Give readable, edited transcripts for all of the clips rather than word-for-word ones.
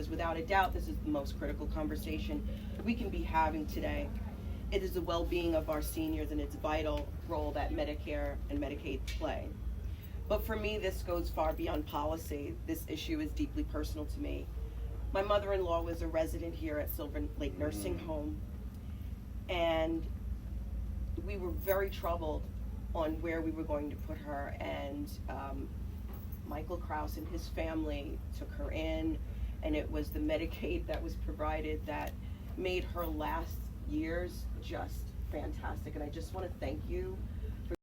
because without a doubt, this is the most critical conversation we can be having today. It is the well-being of our seniors and its vital role that Medicare and Medicaid play. But for me, this goes far beyond policy. This issue is deeply personal to me. My mother-in-law was a resident here at Silver Lake Nursing Home, and we were very troubled on where we were going to put her, and Michael Kraus and his family took her in, and it was the Medicaid that was provided that made her last years just fantastic. And I just want to thank you for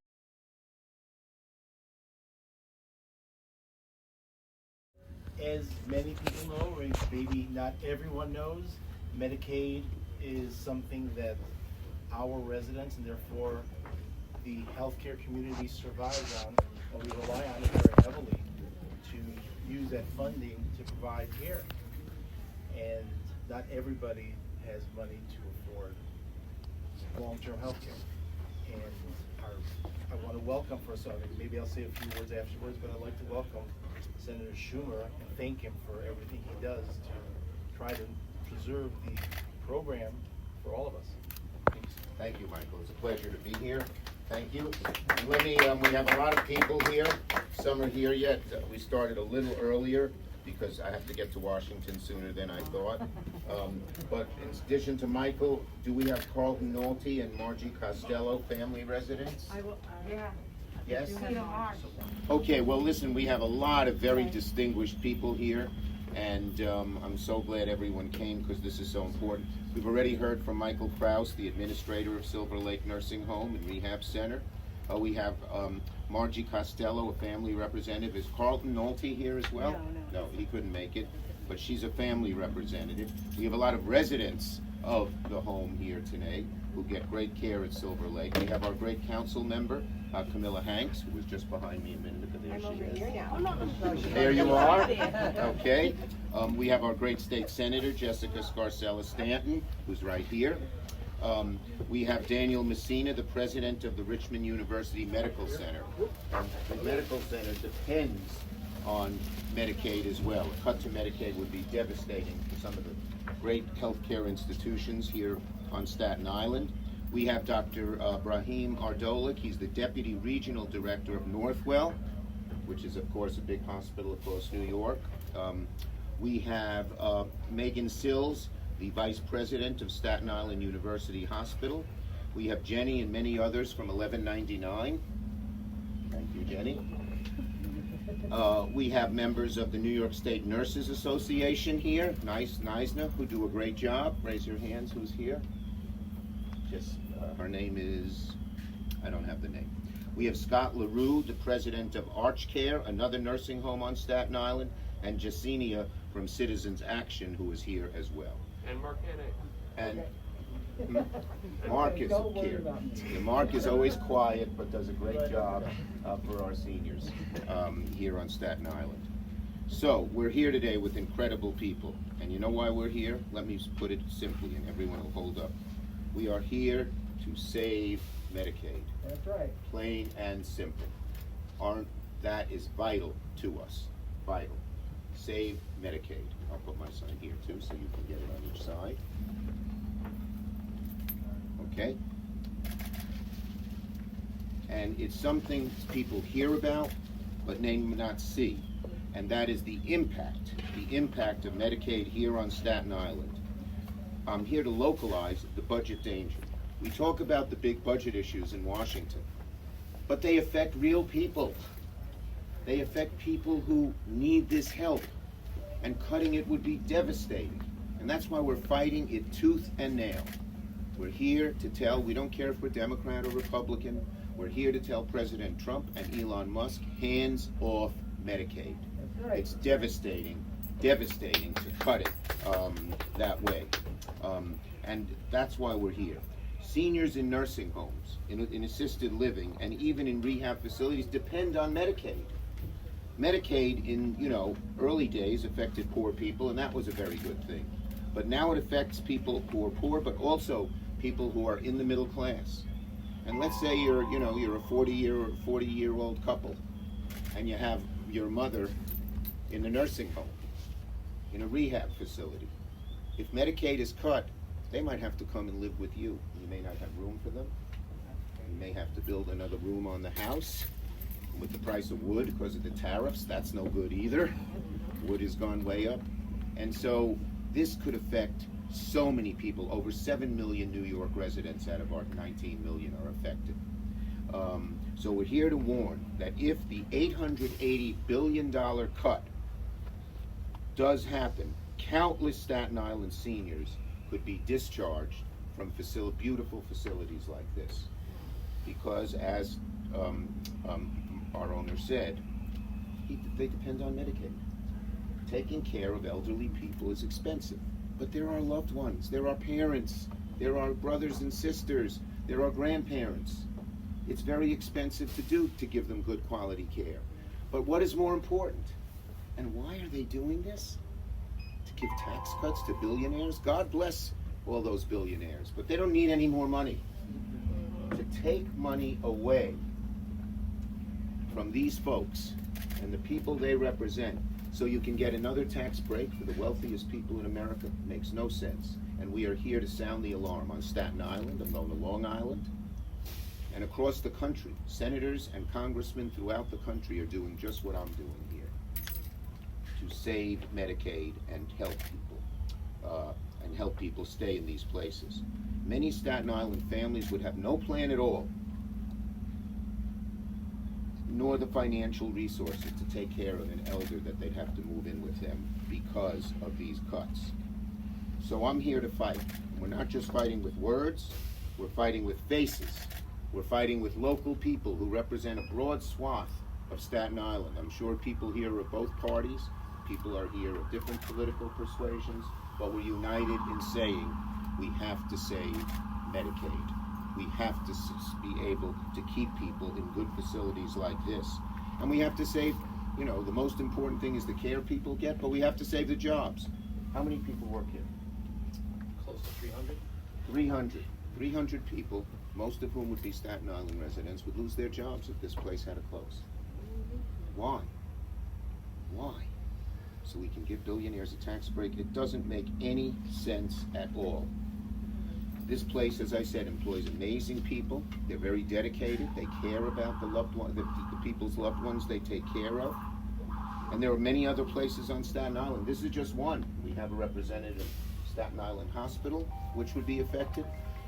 as many people know, or maybe not everyone knows, Medicaid is something that our residents and therefore the healthcare community survives on, and we rely on it very heavily to use that funding to provide care. And not everybody has money to afford long-term health care. And I want to welcome, first off, maybe I'll say a few words afterwards, but I'd like to welcome Senator Schumer and thank him for everything he does to try to preserve the program for all of us. Thank you, Michael. It's a pleasure to be here. Thank you. And let me, we have a lot of people here. Some are here yet. We started a little earlier because I have to get to Washington sooner than I thought. But in addition to Michael, do we have Carlton Nolte and Margie Costello, family residents? I will, yeah. Yes? Yeah. Okay, well listen, we have a lot of very distinguished people here, and I'm so glad everyone came because this is so important. We've already heard from Michael Kraus, the administrator of Silver Lake Nursing Home and Rehab Center. We have Margie Costello, a family representative. Is Carlton Nolte here as well? No, he couldn't make it, but she's a family representative. We have a lot of residents of the home here today who get great care at Silver Lake. We have our great council member, Camilla Hanks, who was just behind me a minute ago. There she is. There you are. Okay. We have our great state senator, Jessica Scarcella Stanton, who's right here. We have Daniel Messina, the president of the Richmond University Medical Center. The medical center depends on Medicaid as well. A cut to Medicaid would be devastating for some of the great healthcare institutions here on Staten Island. We have Dr. Brahim Ardolik. He's the Deputy Regional Director of Northwell, which is, of course, a big hospital across New York. We have Megan Sills, the Vice President of Staten Island University Hospital. We have Jenny and many others from 1199. Thank you, Jenny. We have members of the New York State Nurses Association here, Neisner, who do a great job. Raise your hands, who's here? Just, her name is, I don't have the name. We have Scott LaRue, the president of Arch Care, another nursing home on Staten Island, and Jasenia from Citizens Action, who is here as well. And Mark Hennig. And Mark is here. Mark is always quiet, but does a great job for our seniors here on Staten Island. So we're here today with incredible people, and you know why we're here? Let me put it simply, and everyone will hold up. We are here to save Medicaid. That's right. Plain and simple. That is vital to us. Vital. Save Medicaid. I'll put my sign here too, so you can get it on each side. Okay? And it's something people hear about, but may not see. And that is the impact of Medicaid here on Staten Island. I'm here to localize the budget danger. We talk about the big budget issues in Washington, but they affect real people. They affect people who need this help, and cutting it would be devastating. And that's why we're fighting it tooth and nail. We're here to tell, we don't care if we're Democrat or Republican, we're here to tell President Trump and Elon Musk, hands off Medicaid. Right. It's devastating to cut it that way. And that's why we're here. Seniors in nursing homes, in assisted living, and even in rehab facilities depend on Medicaid. Medicaid in, early days affected poor people, and that was a very good thing. But now it affects people who are poor, but also people who are in the middle class. And let's say you're a 40-year-old couple, and you have your mother in the nursing home. in a rehab facility. If Medicaid is cut, they might have to come and live with you. You may not have room for them. You may have to build another room on the house. With the price of wood, because of the tariffs, that's no good either. Wood has gone way up. And so this could affect so many people. Over 7 million New York residents out of our 19 million are affected. So we're here to warn that if the $880 billion cut does happen, countless Staten Island seniors could be discharged from beautiful facilities like this. Because as our owner said, they depend on Medicaid. Taking care of elderly people is expensive, but there are loved ones, there are parents, there are brothers and sisters, there are grandparents. It's very expensive to give them good quality care. But what is more important? And why are they doing this? To give tax cuts to billionaires? God bless all those billionaires, but they don't need any more money. To take money away from these folks and the people they represent so you can get another tax break for the wealthiest people in America makes no sense. And we are here to sound the alarm on Staten Island, I'm going to Long Island, and across the country. Senators and congressmen throughout the country are doing just what I'm doing here, to save Medicaid and help people stay in these places. Many Staten Island families would have no plan at all, nor the financial resources to take care of an elder that they'd have to move in with them because of these cuts. So I'm here to fight. We're not just fighting with words, we're fighting with faces. We're fighting with local people who represent a broad swath of Staten Island. I'm sure people here are of both parties, people are here of different political persuasions, but we're united in saying we have to save Medicaid. We have to be able to keep people in good facilities like this. And we have to save, the most important thing is the care people get, but we have to save the jobs. How many people work here? Close to 300. 300 people, most of whom would be Staten Island residents, would lose their jobs if this place had to close. Why? So we can give billionaires a tax break? It doesn't make any sense at all. This place, as I said, employs amazing people. They're very dedicated. They care about the loved one, the people's loved ones they take care of. And there are many other places on Staten Island. This is just one. We have a representative of Staten Island Hospital, which would be affected.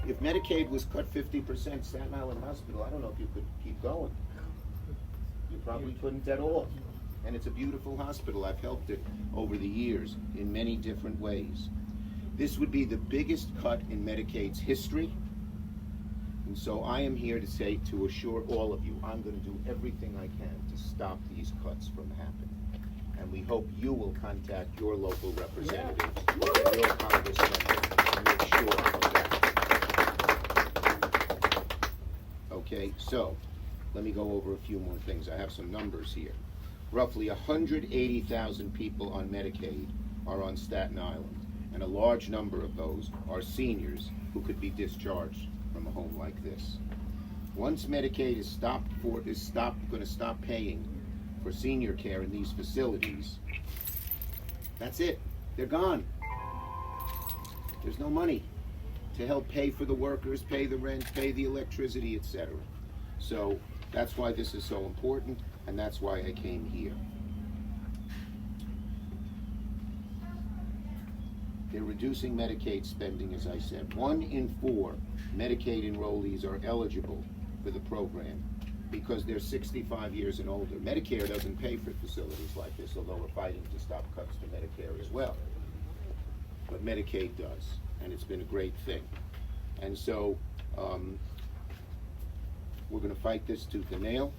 If Medicaid was cut 50%, Staten Island Hospital, I don't know if you could keep going. You probably couldn't at all. And it's a beautiful hospital. I've helped it over the years in many different ways. This would be the biggest cut in Medicaid's history. And so I am here to assure all of you, I'm going to do everything I can to stop these cuts from happening. And we hope you will contact your local representatives, your congressmen, to make sure of that. Okay, so let me go over a few more things. I have some numbers here. Roughly 180,000 people on Medicaid are on Staten Island, and a large number of those are seniors who could be discharged from a home like this. Once Medicaid is going to stop paying for senior care in these facilities, that's it. They're gone. There's no money to help pay for the workers, pay the rent, pay the electricity, etc. So that's why this is so important, and that's why I came here. They're reducing Medicaid spending, as I said. 1 in 4 Medicaid enrollees are eligible for the program because they're 65 years and older. Medicare doesn't pay for facilities like this, although we're fighting to stop cuts to Medicare as well. But Medicaid does, and it's been a great thing. And so we're going to fight this tooth and nail.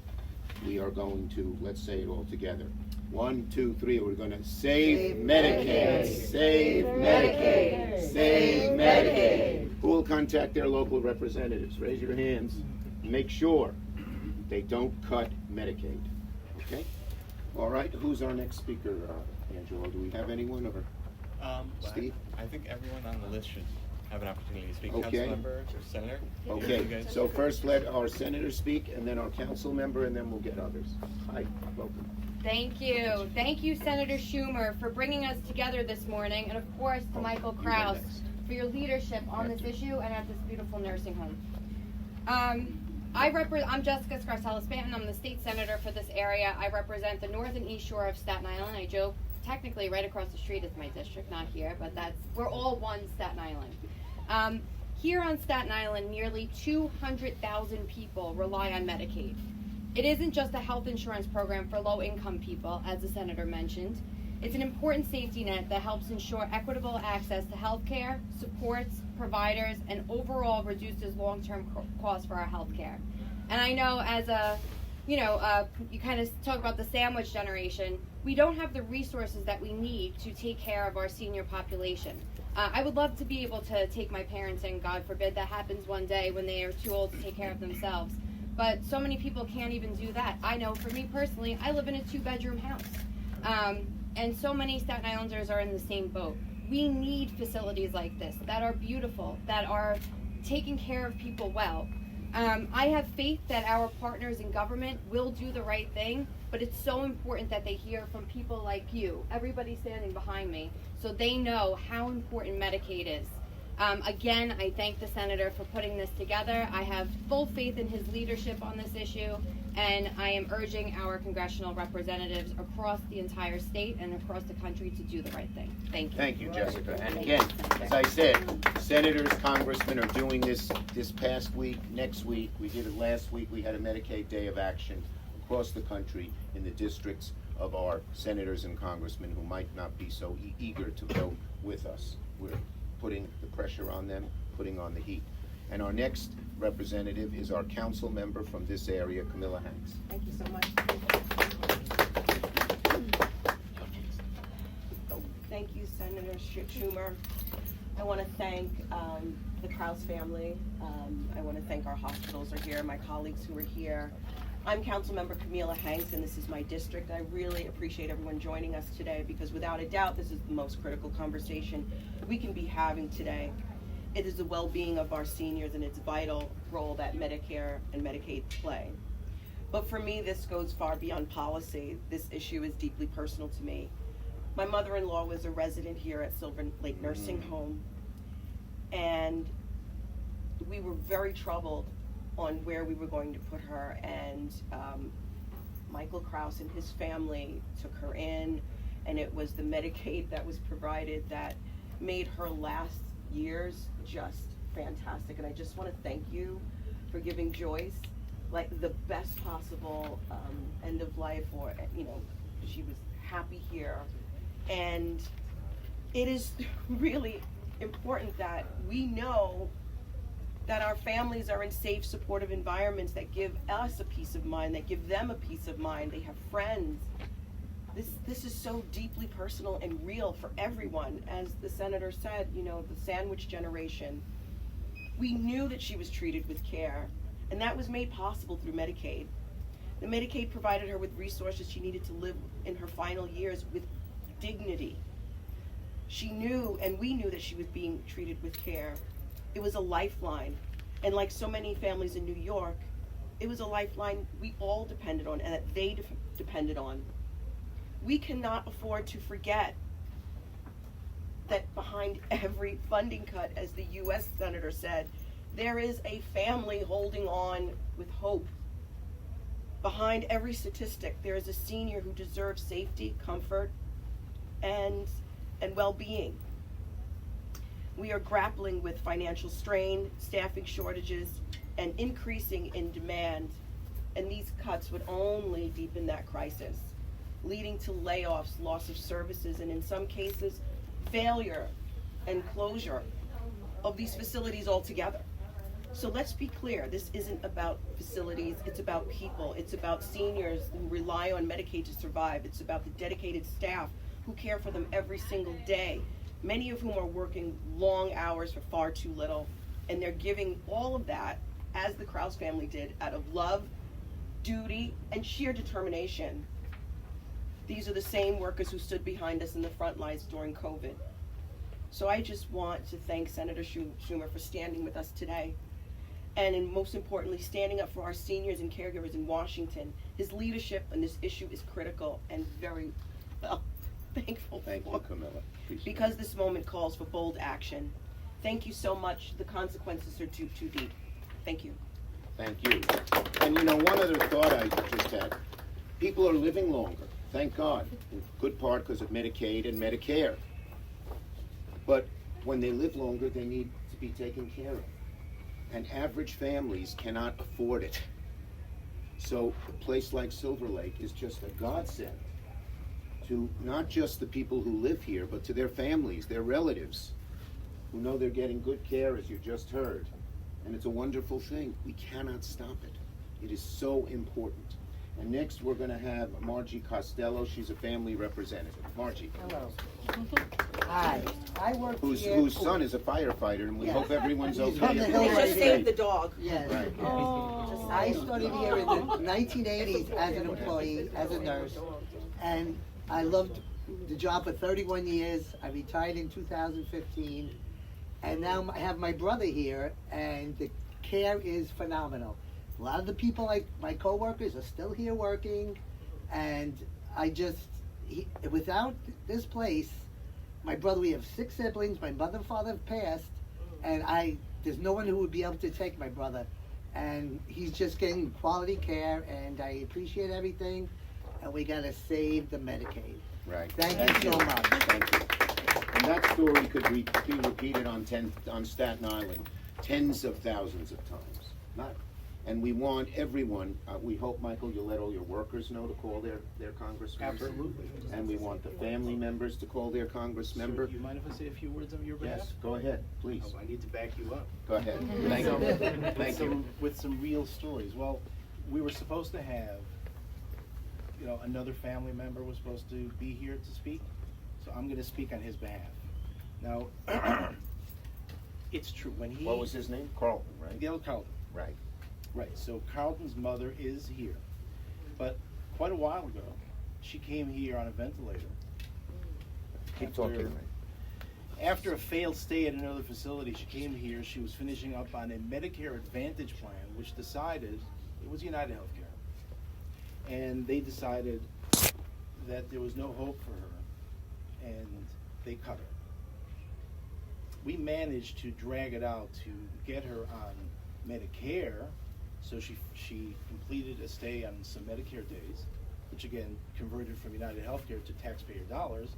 We are going to, let's say it all together. 1, 2, 3, we're going to save Medicaid, save Medicaid, save Medicaid. Who will contact their local representatives? Raise your hands. Make sure they don't cut Medicaid. Okay? All right, who's our next speaker, Angelo? Do we have anyone? Or Steve? I think everyone on the list should have an opportunity to speak, Okay. council member or senator. You Okay, guys- so first let our senator speak, and then our council member, and then we'll get others. Hi, welcome. Thank you. Thank you, Senator Schumer, for bringing us together this morning, and of course to Michael you go Kraus next. for your leadership on this issue and at this beautiful nursing home. I'm Jessica Scarcella-Spanton. I'm the state senator for this area. I represent the north and east shore of Staten Island. I joke, technically right across the street is my district, not here, but we're all one Staten Island. Here on Staten Island, nearly 200,000 people rely on Medicaid. It isn't just a health insurance program for low-income people, as the senator mentioned. It's an important safety net that helps ensure equitable access to health care, supports providers, and overall reduces long-term costs for our health care. And I know you kind of talk about the sandwich generation, we don't have the resources that we need to take care of our senior population. I would love to be able to take my parents in, God forbid that happens one day when they are too old to take care of themselves. But so many people can't even do that. I know for me personally, I live in a 2-bedroom house. And so many Staten Islanders are in the same boat. We need facilities like this that are beautiful, that are taking care of people well. I have faith that our partners in government will do the right thing, but it's so important that they hear from people like you, everybody standing behind me, so they know how important Medicaid is. Again, I thank the senator for putting this together. I have full faith in his leadership on this issue, and I am urging our congressional representatives across the entire state and across the country to do the right thing. Thank you. Thank you, Jessica. And again, as I said, senators, congressmen are doing this past week, next week. We did it last week. We had a Medicaid Day of Action across the country in the districts of our senators and congressmen who might not be so eager to vote with us. We're putting the pressure on them, putting on the heat. And our next representative is our council member from this area, Camilla Hanks. Thank you so much. Thank you, Senator Schumer. I want to thank the Kraus family. I want to thank our hospitals are here, my colleagues who are here. I'm Councilmember Camilla Hanks, and this is my district. I really appreciate everyone joining us today because without a doubt, this is the most critical conversation we can be having today. It is the well-being of our seniors and its vital role that Medicare and Medicaid play. But for me, this goes far beyond policy. This issue is deeply personal to me. My mother-in-law was a resident here at Silver Lake Nursing Home, and we were very troubled on where we were going to put her, and Michael Kraus and his family took her in, and it was the Medicaid that was provided that made her last years just fantastic. And I just want to thank you for giving Joyce like the best possible end of life, or she was happy here. And it is really important that we know that our families are in safe, supportive environments that give us a peace of mind, that give them a peace of mind. They have friends. This is so deeply personal and real for everyone. As the senator said, the sandwich generation. We knew that she was treated with care, and that was made possible through Medicaid. The Medicaid provided her with resources she needed to live in her final years with dignity. She knew, and we knew, that she was being treated with care. It was a lifeline, and like so many families in New York, it was a lifeline we all depended on and that they depended on. We cannot afford to forget that behind every funding cut, as the U.S. Senator said, there is a family holding on with hope. Behind every statistic, there is a senior who deserves safety, comfort, and well-being. We are grappling with financial strain, staffing shortages, and increasing in demand, and these cuts would only deepen that crisis, leading to layoffs, loss of services, and in some cases, failure and closure of these facilities altogether. So let's be clear, this isn't about facilities, it's about people. It's about seniors who rely on Medicaid to survive. It's about the dedicated staff who care for them every single day, many of whom are working long hours for far too little, and they're giving all of that, as the Kraus family did, out of love, duty, and sheer determination. These are the same workers who stood behind us in the front lines during COVID, So I just want to thank Senator Schumer for standing with us today. And most importantly, standing up for our seniors and caregivers in Washington. His leadership on this issue is critical and very thankful Thank you, for. Camilla. Appreciate Because it. this moment calls for bold action. Thank you so much. The consequences are too deep. Thank you. Thank you. And you know, one other thought I just had. People are living longer, thank God, in good part because of Medicaid and Medicare. But when they live longer, they need to be taken care of. And average families cannot afford it. So a place like Silver Lake is just a godsend to not just the people who live here, but to their families, their relatives, who know they're getting good care, as you just heard. And it's a wonderful thing. We cannot stop it. It is so important. And next, we're going to have Margie Costello. She's a family representative. Margie. Hello. Hi. I work here. Whose son is a firefighter, and we Yes. hope everyone's He's okay. from the They hill just right saved the here. dog. Yes. Right. Yes. I started here in the 1980s as an employee, as a nurse, and I loved the job for 31 years. I retired in 2015, and now I have my brother here, and the care is phenomenal. A lot of the people, like my coworkers, are still here working, and without this place, my brother, we have 6 siblings, my mother and father have passed, and there's no one who would be able to take my brother, and he's just getting quality care, and I appreciate everything, and we gotta save the Medicaid. Right. Thank you so much. Thank you. And that story could be repeated on Staten Island tens of thousands of times. And we want everyone, we hope, Michael, you'll let all your workers know to call their congressman. Absolutely. And we want the family members to call their congress member. Sir, do you mind if I say a few words on your behalf? Yes, go ahead, please. Oh, I need to back you up. Go ahead. Thank you. Thank you. With some real stories. Well, we were supposed to have, another family member was supposed to be here to speak, so I'm gonna speak on his behalf. Now, it's true, when he... What was his name? Carlton, right? Gail Carlton. Right. Right, so Carlton's mother is here, but quite a while ago, she came here on a ventilator. Keep talking. After a failed stay at another facility, she came here. She was finishing up on a Medicare Advantage plan, which decided it was United Healthcare, and they decided that there was no hope for her, and they cut her. We managed to drag it out to get her on Medicare, so she completed a stay on some Medicare days, which again converted from United Healthcare to taxpayer dollars.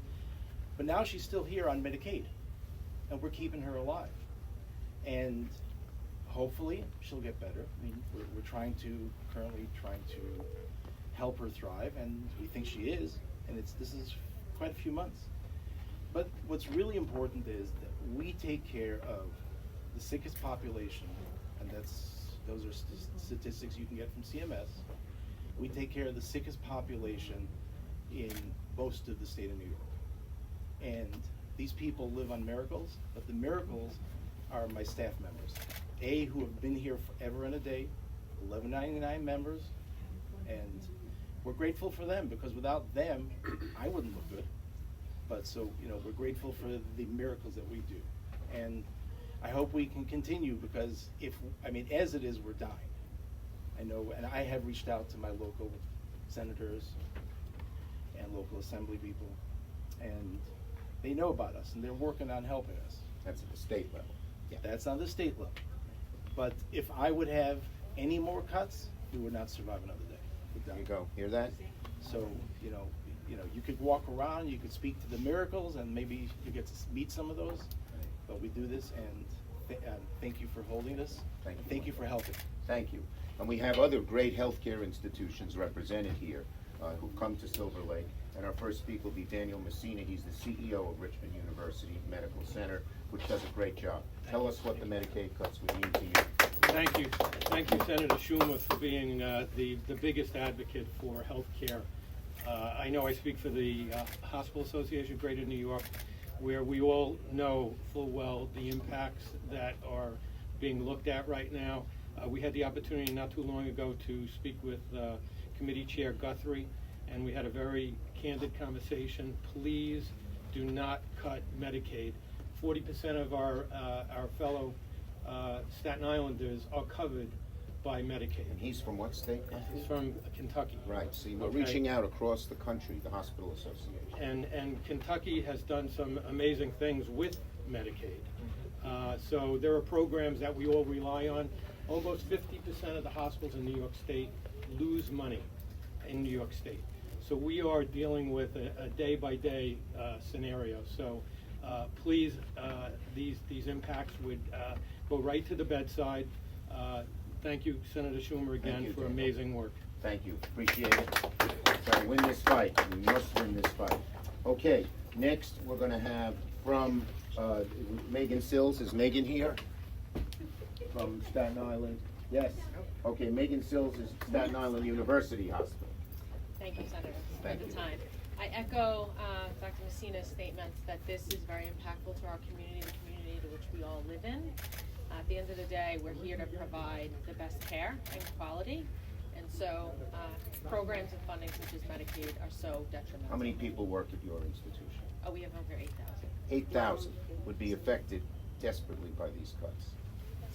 But now she's still here on Medicaid, and we're keeping her alive. And hopefully she'll get better. I mean, we're currently trying to help her thrive, and we think she is. And this is quite a few months. But what's really important is that we take care of the sickest population, and those are statistics you can get from CMS. We take care of the sickest population in most of the state of New York. And these people live on miracles, but the miracles are my staff members, who have been here forever and a day, 1199 members, and we're grateful for them, because without them, I wouldn't look good. But so, we're grateful for the miracles that we do. And I hope we can continue, because as it is, we're dying. I know, and I have reached out to my local senators and local assembly people, and they know about us, and they're working on helping us. That's at the state level. Yeah. That's on the state level. But if I would have any more cuts, we would not survive another day. There you go. Hear that? So, you could walk around, you could speak to the miracles, and maybe you get to meet some of those. But we do this, and thank you for holding this. Thank you. Thank you for helping. Thank you. And we have other great healthcare institutions represented here who've come to Silver Lake. And our first speaker will be Daniel Messina. He's the CEO of Richmond University Medical Center, which does a great job. Tell us what the Medicaid cuts would mean to you. Thank you. Thank you, Senator Schumer, for being the biggest advocate for health care. I know I speak for the Hospital Association of Greater New York, where we all know full well the impacts that are being looked at right now. We had the opportunity not too long ago to speak with Committee Chair Guthrie, and we had a very candid conversation. Please do not cut Medicaid 40% of our fellow Staten Islanders are covered by Medicaid. And he's from what state? He's from Kentucky. Right, see, we're Okay. reaching out across the country, the Hospital Association. And Kentucky has done some amazing things with Medicaid. So there are programs that we all rely on. Almost 50% of the hospitals in New York State lose money in New York State. So we are dealing with a day-by-day scenario. So please, these impacts would go right to the bedside. Thank you, Senator Schumer, again, you, for Daniel. amazing work. Thank you, appreciate it. Gotta win this fight, we must win this fight. Okay, next, we're gonna have from Megan Sills. Is Megan here? From Staten Island? Yes. Okay, Megan Sills is Staten Island University Hospital. Thank you, Senator, for Thank the you. time. I echo Dr. Messina's statements that this is very impactful to our community, the community to which we all live in. At the end of the day, we're here to provide the best care and quality, and so programs and funding such as Medicaid are so detrimental. How many people work at your institution? Oh, we have over 8,000. 8,000 would be affected desperately by these cuts.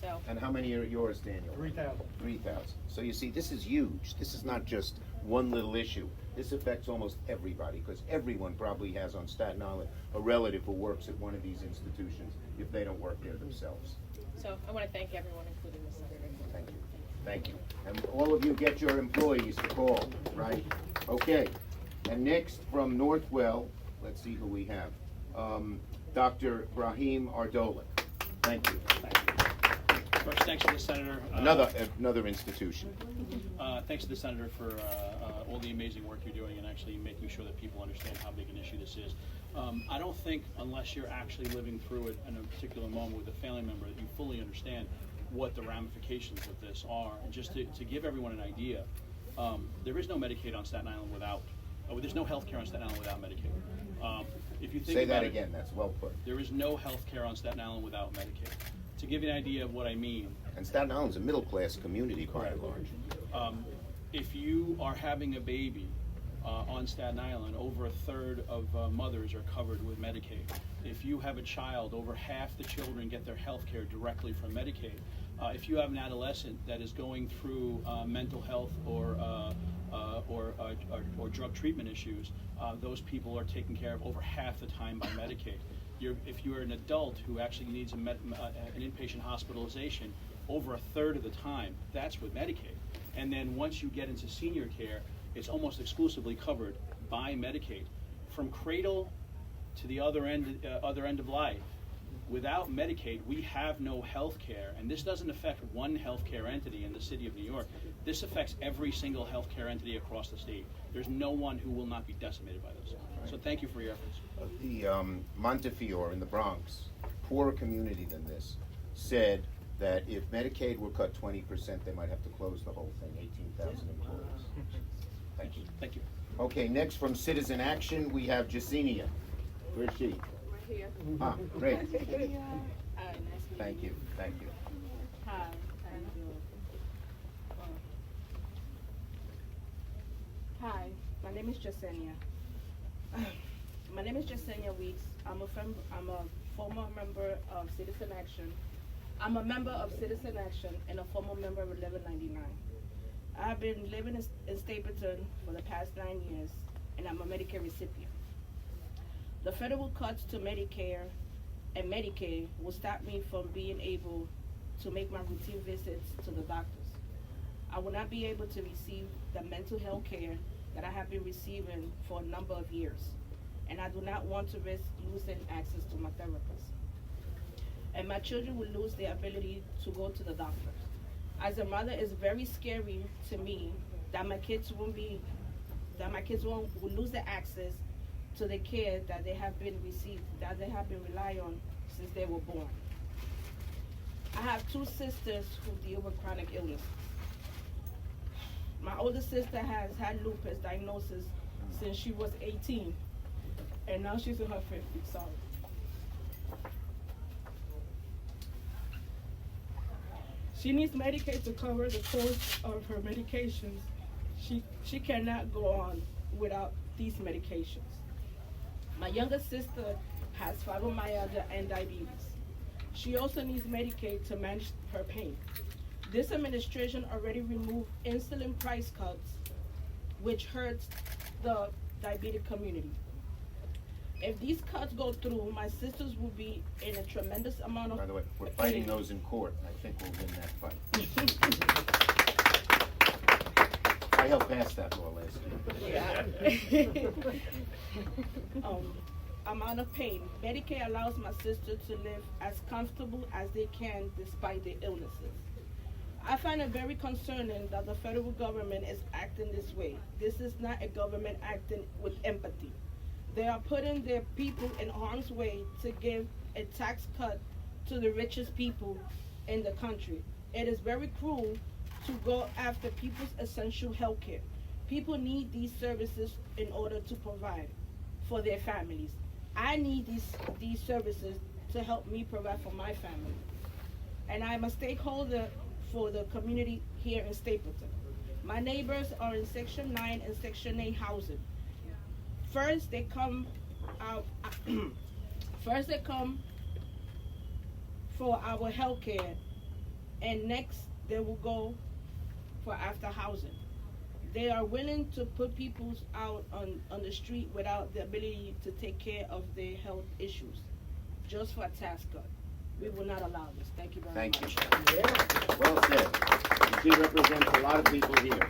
So, And how many are yours, Daniel? 3,000. 3,000. So you see, this is huge. This is not just one little issue. This affects almost everybody, because everyone probably has on Staten Island a relative who works at one of these institutions if they don't work there themselves. so I want to thank everyone, including the Senator. Thank you. Thank you. And all of you get your employees to call, right? Okay. And next from Northwell, let's see who we have. Dr. Brahim Ardolik. Thank you. First, thanks to the Senator. Another institution. Thanks to the Senator for all the amazing work you're doing and actually making sure that people understand how big an issue this is. I don't think, unless you're actually living through it in a particular moment with a family member, that you fully understand what the ramifications of this are. And just to give everyone an idea, there is no Medicaid on Staten Island without, there's no health care on Staten Island without Medicaid. If you think Say about that it, again, that's well put. there is no health care on Staten Island without Medicaid. To give you an idea of what I mean, And Staten Island's a middle-class community by and large. if you are having a baby on Staten Island, over a third of mothers are covered with Medicaid. If you have a child, over half the children get their health care directly from Medicaid. If you have an adolescent that is going through mental health or drug treatment issues, those people are taken care of over half the time by Medicaid. If you're an adult who actually needs an inpatient hospitalization, over a third of the time, that's with Medicaid. And then once you get into senior care, it's almost exclusively covered by Medicaid. From cradle to the other end of life, without Medicaid, we have no health care. And this doesn't affect one healthcare entity in the city of New York. This affects every single healthcare entity across the state. There's no one who will not be decimated by this. So thank you for your efforts. The Montefiore in the Bronx, poorer community than this, said that if Medicaid were cut 20%, they might have to close the whole thing, 18,000 employees. Thank you. Thank you. Okay, next from Citizen Action, we have Jasenia. Where's she? We're here. Ah, great. Nice meeting Thank you, thank you. Hi, thank you. Hi, my name is Jasenia. My name is Jasenia Weeks. I'm a former member of Citizen Action. I'm a member of Citizen Action and a former member of 1199. I've been living in Stapleton for the past 9 years, and I'm a Medicare recipient. The federal cuts to Medicare and Medicaid will stop me from being able to make my routine visits to the doctors. I will not be able to receive the mental health care that I have been receiving for a number of years, and I do not want to risk losing access to my therapist. And my children will lose their ability to go to the doctor. As a mother, it's very scary to me that my kids will lose their access to the care that they have been relying on since they were born. I have two sisters who deal with chronic illnesses. My older sister has had lupus diagnosis since she was 18, and now she's in her 50s, sorry. She needs Medicaid to cover the cost of her medications. She cannot go on without these medications. My younger sister has fibromyalgia and diabetes. She also needs Medicaid to manage her pain. This administration already removed insulin price cuts, which hurts the diabetic community. If these cuts go through, my sisters will be in a tremendous amount of By the way, we're fighting those in court. I think we'll win that fight. I helped pass that law last year. Amount of pain. Medicaid allows my sister to live as comfortable as they can despite their illnesses. I find it very concerning that the federal government is acting this way. This is not a government acting with empathy. They are putting their people in harm's way to give a tax cut to the richest people in the country. It is very cruel to go after people's essential health care. People need these services in order to provide for their families. I need these services to help me provide for my family. And I'm a stakeholder for the community here in Stapleton. My neighbors are in Section 9 and Section 8 housing. First they come for our health care, and next they will go for after housing. They are willing to put people out on the street without the ability to take care of their health issues, just for a tax cut. We will not allow this. Thank you very much. Thank you. Well said. She represents a lot of people here.